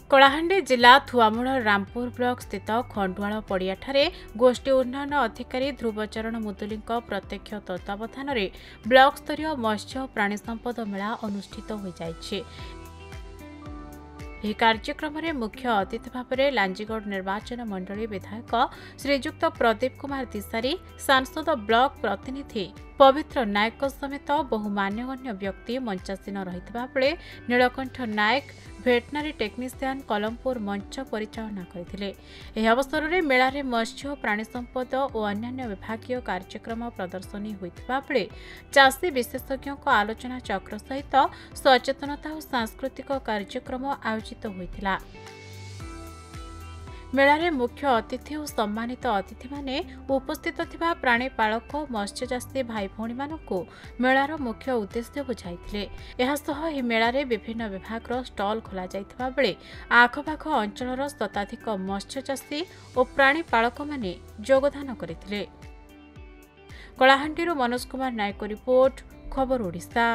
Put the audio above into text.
कलाहांडी जिला थुआमूल रामपुर ब्लॉक स्थित खंडुआल पड़ियाठारे गोष्ठी उन्नयन अधिकारी ध्रुवचरण मुदुली प्रत्यक्ष तत्वावधान में ब्लॉक स्तरीय मत्स्य और प्राणी संपद मेला अनुष्ठित हो जाइछे। यह कार्यक्रम में मुख्य अतिथि भाव में लांजीगढ़ निर्वाचन मंडली विधायक श्रीजुक्त प्रदीप कुमार तिसारी, सांसद ब्लॉक प्रतिनिधि पवित्र नायक समेत बहु मान्यगण्य व्यक्ति मंचासीन रहितबा बेले नीलकंठ नायक भेटनारी टेक्नीशियन कलमपुर मंच परिचालना करथिले। यह अवसर में मेला रे मत्स्य प्राणी संपद और अन्य विभागीय कार्यक्रम प्रदर्शनी होइतबा बेले चाषी विशेषज्ञ आलोचना चक्र सहित सचेतनता और सांस्कृतिक कार्यक्रम आयोजित होइतिला। मेलारे मुख्य अतिथि और सम्मानित अतिथि माने उपस्थित थिबा प्राणीपालक मत्स्यचाषी भाई भौणी मानकु मेलार मुख्य उद्देश्य बुझाइथिले। एहासह एही मेलारे विभिन्न विभागर स्टल खोला जाइथिबा बेले आखपाख अंचलर शताधिक मत्स्यचाषी और प्राणीपालक माने योगदान करथिले। कलाहांडीरू मनोज कुमार नायक रिपोर्ट, खबर ओडिशा।